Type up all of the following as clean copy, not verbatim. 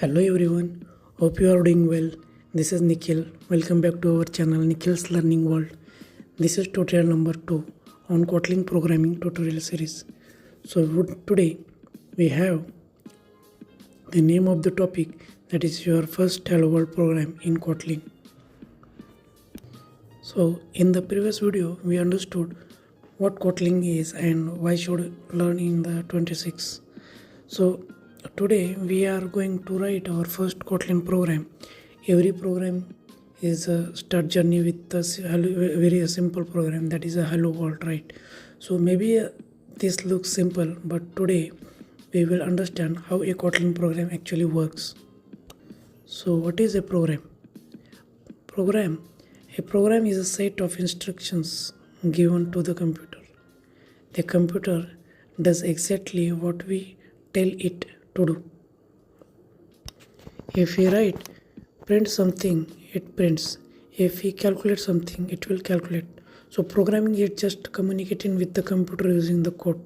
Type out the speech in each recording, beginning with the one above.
Hello everyone, hope you are doing well. This is Nikhil. Welcome back to our channel Nikhil's Learning World. This is tutorial number 2 on Kotlin programming tutorial series. Today we have the name of the topic, that is your first hello world program in Kotlin. So in the previous video we understood what Kotlin is and why should learn in the 26. So today we are going to write our first Kotlin program. Every program is a start journey with a very simple program, that is a hello world, right? So maybe this looks simple, but today we will understand how a Kotlin program actually works. So what is a program? Program. A program is a set of instructions given to the computer. The computer does exactly what we tell it to do. If we write print something, it prints. If we calculate something, it will calculate. So programming is just communicating with the computer using the code.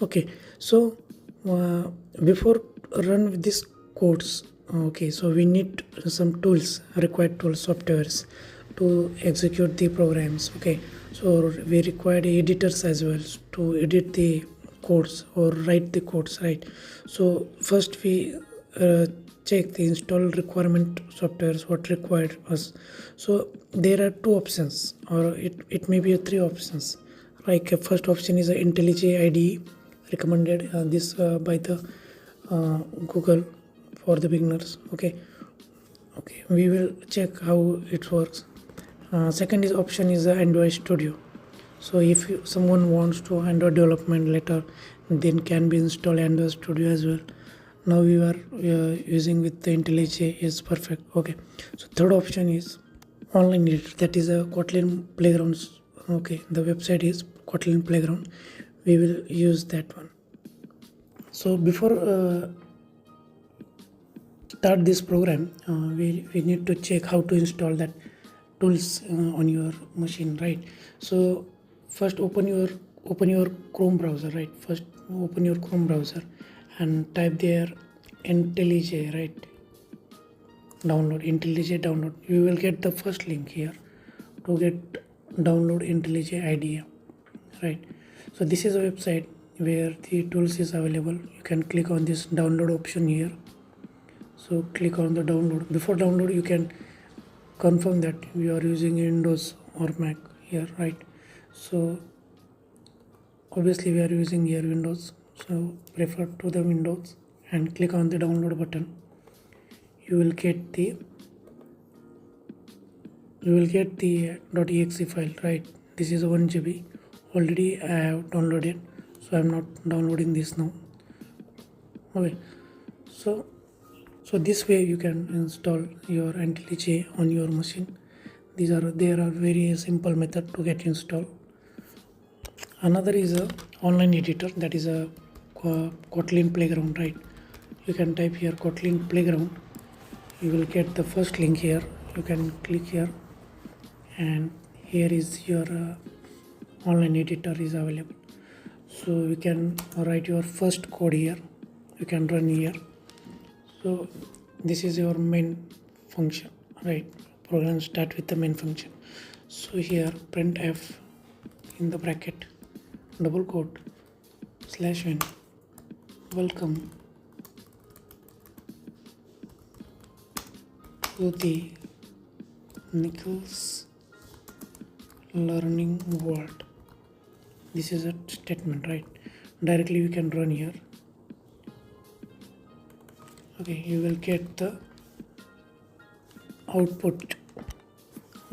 Okay, so before run with these codes, okay, so we need some tools, required tools, softwares to execute the programs. Okay, so we require editors as well to edit the codes or write the codes, right? So first we check the install requirement softwares, what required us. So there are two options, or it may be three options. Like first option is a IntelliJ IDE, recommended this by the Google for the beginners. Okay, we will check how it works. Second is option is Android Studio. So if someone wants to Android development later, then can be install Android Studio as well. Now we are using with the IntelliJ is perfect. Okay, so third option is online editor, that is a Kotlin Playground. Okay, the website is Kotlin Playground. We will use that one. So before start this program, we need to check how to install that tools on your machine, right? So first open your Chrome browser, right? First open your Chrome browser and type there IntelliJ, right? Download IntelliJ, download. You will get the first link here to get download IntelliJ IDEA, right? So this is a website where the tools is available. You can click on this download option here. So click on the download. Before download, you can confirm that you are using Windows or Mac here, right? So obviously we are using here Windows, so prefer to the Windows and click on the download button. You will get the .exe file, right? This is 1 GB. Already I have downloaded, so I am not downloading this now. Okay, so this way you can install your IntelliJ on your machine. There are very simple method to get installed. Another is a online editor, that is a Kotlin Playground, right? You can type here Kotlin Playground. You will get the first link here. You can click here, and here is your online editor is available. So you can write your first code here. You can run here. So this is your main function, right? Program start with the main function. So here printf in the bracket double quote /n welcome to the Nikhil's Learning World. This is a statement, right? Directly we can run here. Okay, you will get the output.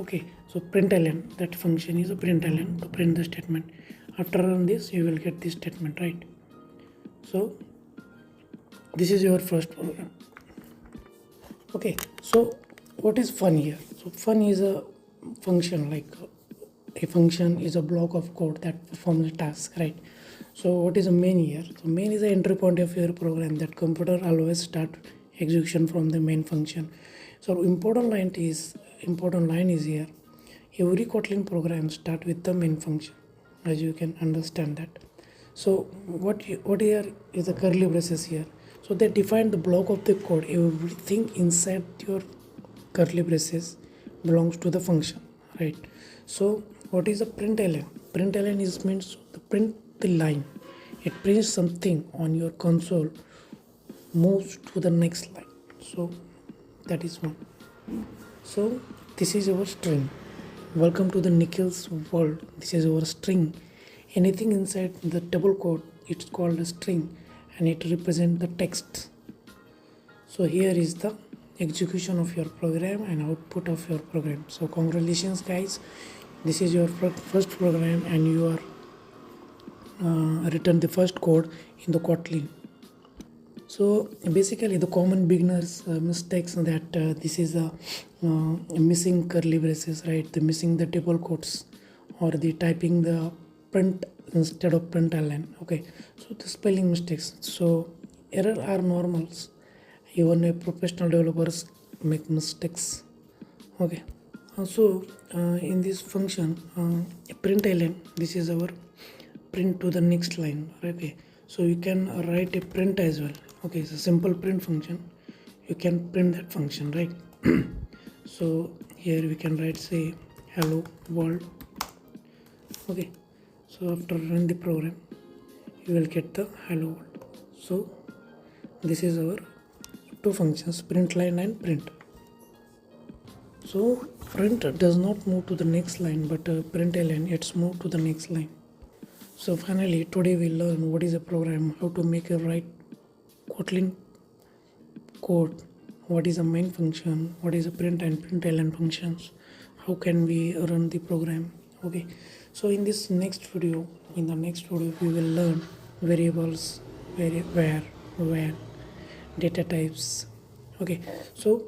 Okay, so println, that function is a println to print the statement. After run this, you will get this statement, right? So this is your first program. Okay, so what is fun here? So fun is a function, like a function is a block of code that performs a task, right? So what is a main here? So main is the entry point of your program, that computer always start execution from the main function. So important line is here. Every Kotlin program start with the main function, as you can understand that. So what here is the curly braces here. So they define the block of the code. Everything inside your curly braces belongs to the function, right? So what is a println? Println is means the print the line. It prints something on your console, moves to the next line. So that is one. So this is our string. Welcome to the Nikhil's world. This is our string. Anything inside the double quote, it's called a string, and it represents the text. So here is the execution of your program and output of your program. So congratulations guys, this is your first program and you are written the first code in the Kotlin. So basically the common beginners mistakes that this is a missing curly braces, right? The missing the double quotes, or the typing the print instead of println. Okay, so the spelling mistakes. So error are normals. Even a professional developers make mistakes. Okay. Also in this function println, this is our print to the next line. Okay, so you can write a print as well. Okay, it's a simple print function. You can print that function, right? So here we can write say hello world. Okay, so after run the program you will get the hello world. So this is our two functions, print line and print. So print does not move to the next line, but println it's moved to the next line. So finally today we learn what is a program, how to make a right Kotlin code, what is a main function, what is a print and println functions, how can we run the program. Okay, so in this next video, we will learn variables, where, when, data types. Okay, so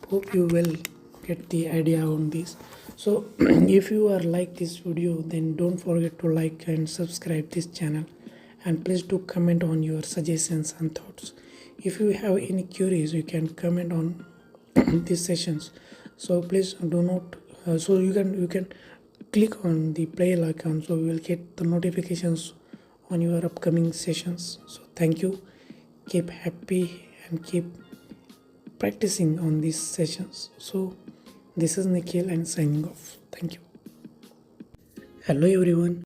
hope you will get the idea on this. So if you are like this video, then don't forget to like and subscribe this channel, and please do comment on your suggestions and thoughts. If you have any queries, you can comment on these sessions. So please do not so you can click on the bell icon, so you will get the notifications on your upcoming sessions. So thank you, keep happy and keep practicing on these sessions. So this is Nikhil and signing off. Thank you. Hello everyone.